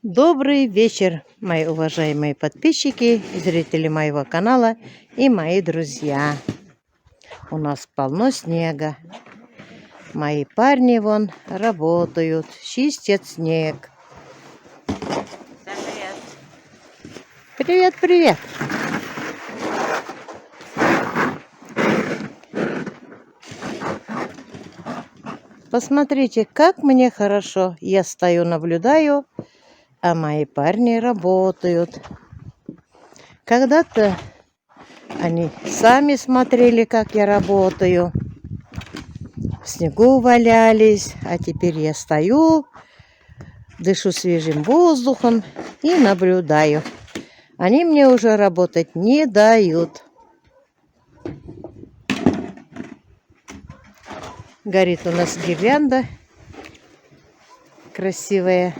Добрый вечер, мои уважаемые подписчики, зрители моего канала и мои друзья. У нас полно снега. Мои парни вон работают, чистят снег. Привет, привет. Посмотрите, как мне хорошо. Я стою, наблюдаю, а мои парни работают. Когда-то они сами смотрели, как я работаю. В снегу валялись, а теперь я стою, дышу свежим воздухом и наблюдаю. Они мне уже работать не дают. Горит у нас гирлянда красивая.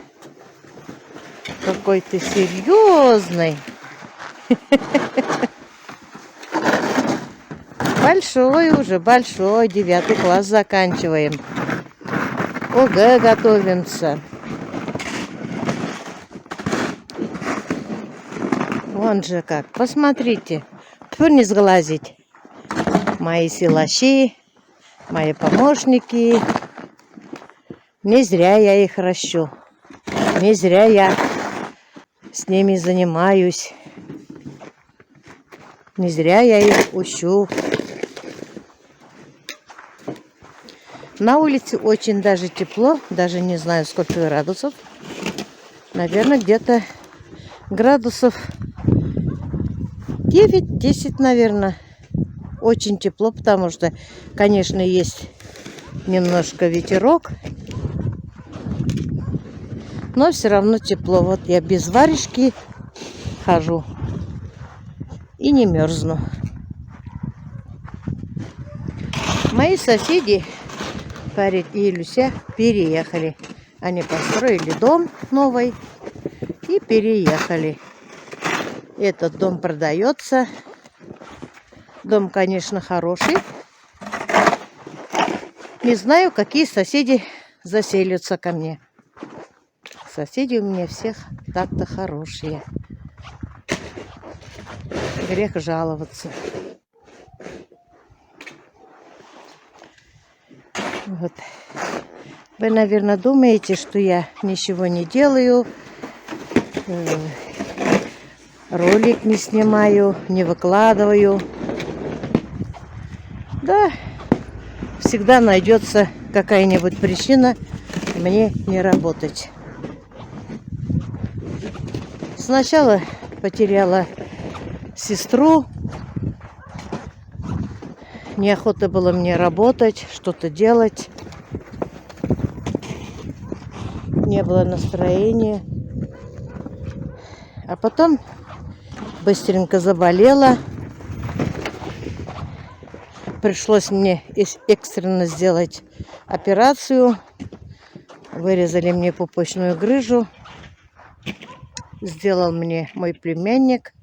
Какой ты серьезный. Большой уже, большой. 9 класс заканчиваем. ОГЭ готовимся. Вон же как. Посмотрите. Тьфу, не сглазить. Мои силачи, мои помощники. Не зря я их ращу. Не зря я с ними занимаюсь. Не зря я их учу. На улице очень даже тепло. Даже не знаю, сколько градусов. Наверное, где-то градусов 9-10, наверное. Очень тепло, потому что, конечно, есть немножко ветерок. Но все равно тепло. Вот я без варежки хожу. И не мерзну. Мои соседи, Фарид и Люся, переехали. Они построили дом новый и переехали. Этот дом продается. Дом, конечно, хороший. Не знаю, какие соседи заселятся ко мне. Соседи у меня всех так-то хорошие. Грех жаловаться. Вот. Вы, наверное, думаете, что я ничего не делаю, ролик не снимаю, не выкладываю. Да, всегда найдется какая-нибудь причина мне не работать. Сначала потеряла сестру. Неохота было мне работать, что-то делать. Не было настроения. А потом быстренько заболела. Пришлось мне экстренно сделать операцию. Вырезали мне пупочную грыжу. Сделал мне мой племянник.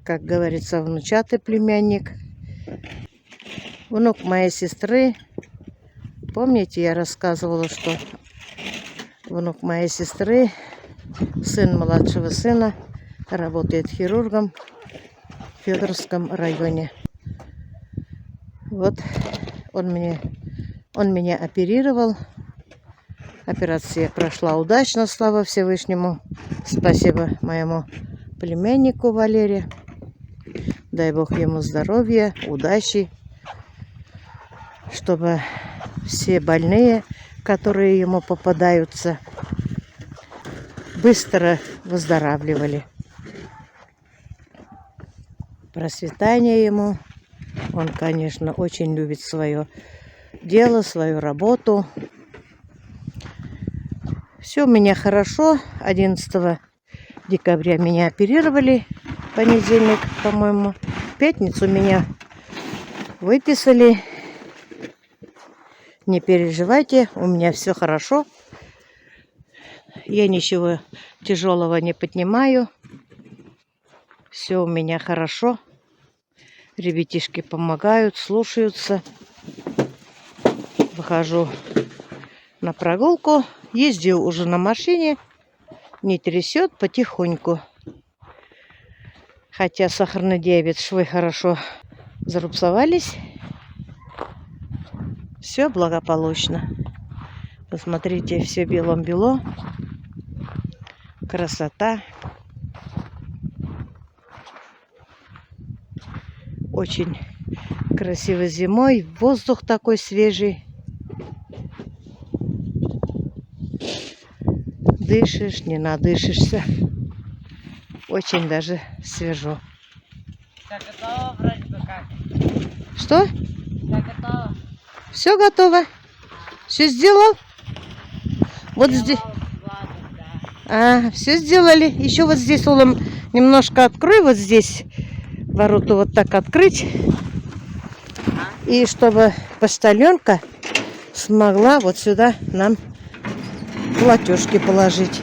Как говорится, внучатый племянник. Внук моей сестры. Помните, я рассказывала, что внук моей сестры, сын младшего сына, работает хирургом в Федоровском районе. Вот он меня оперировал. Операция прошла удачно, слава Всевышнему. Спасибо моему племяннику Валере. Дай Бог ему здоровья, удачи, чтобы все больные, которые ему попадаются, быстро выздоравливали. Процветание ему. Он, конечно, очень любит свое дело, свою работу. Все у меня хорошо. 11 декабря меня оперировали. Понедельник, по-моему. В пятницу меня выписали. Не переживайте, у меня все хорошо. Я ничего тяжелого не поднимаю. Все у меня хорошо. Ребятишки помогают, слушаются. Выхожу на прогулку. Ездил уже на машине. Не трясет, потихоньку. Хотя сахарный диабет, швы хорошо зарубцевались. Все благополучно. Посмотрите, все белом-бело. Красота. Очень красиво зимой. Воздух такой свежий. Дышишь, не надышишься. Очень даже свежо. Все готово вроде бы как. Что? Все готово. Все готово. Все сделал? Вот здесь. Все сделали. Еще вот здесь улом немножко открой. Вот здесь ворота вот так открыть. И чтобы почтальонка смогла вот сюда нам платежки положить.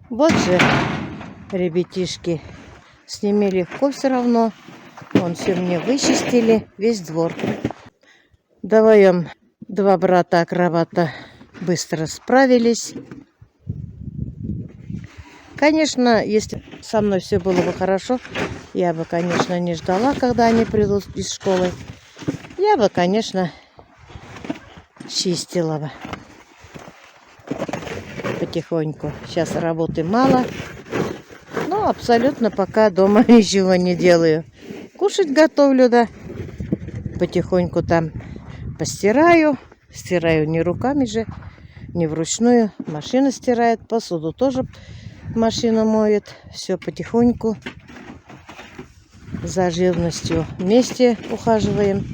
Вот же, ребятишки, с ними легко все равно. Вон все мне вычистили, весь двор. Вдвоем два брата-акробата быстро справились. Конечно, если со мной все было бы хорошо, я бы, конечно, не ждала, когда они придут из школы. Я бы, конечно, чистила бы потихоньку. Сейчас работы мало, но абсолютно пока дома ничего не делаю. Кушать готовлю, да. Потихоньку там постираю. Стираю не руками же, не вручную. Машина стирает, посуду тоже машина моет. Все потихоньку. За живностью вместе ухаживаем.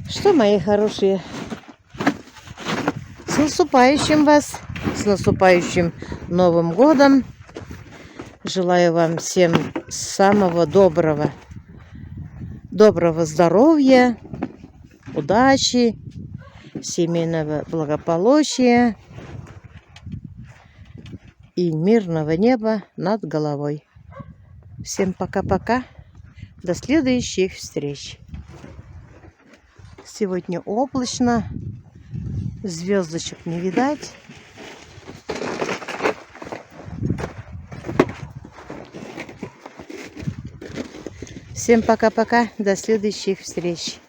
Что, мои хорошие, с наступающим вас, с наступающим Новым годом. Желаю вам всем самого доброго здоровья, удачи, семейного благополучия и мирного неба над головой. Всем пока-пока. До следующих встреч. Сегодня облачно, звездочек не видать. Всем пока-пока, до следующих встреч.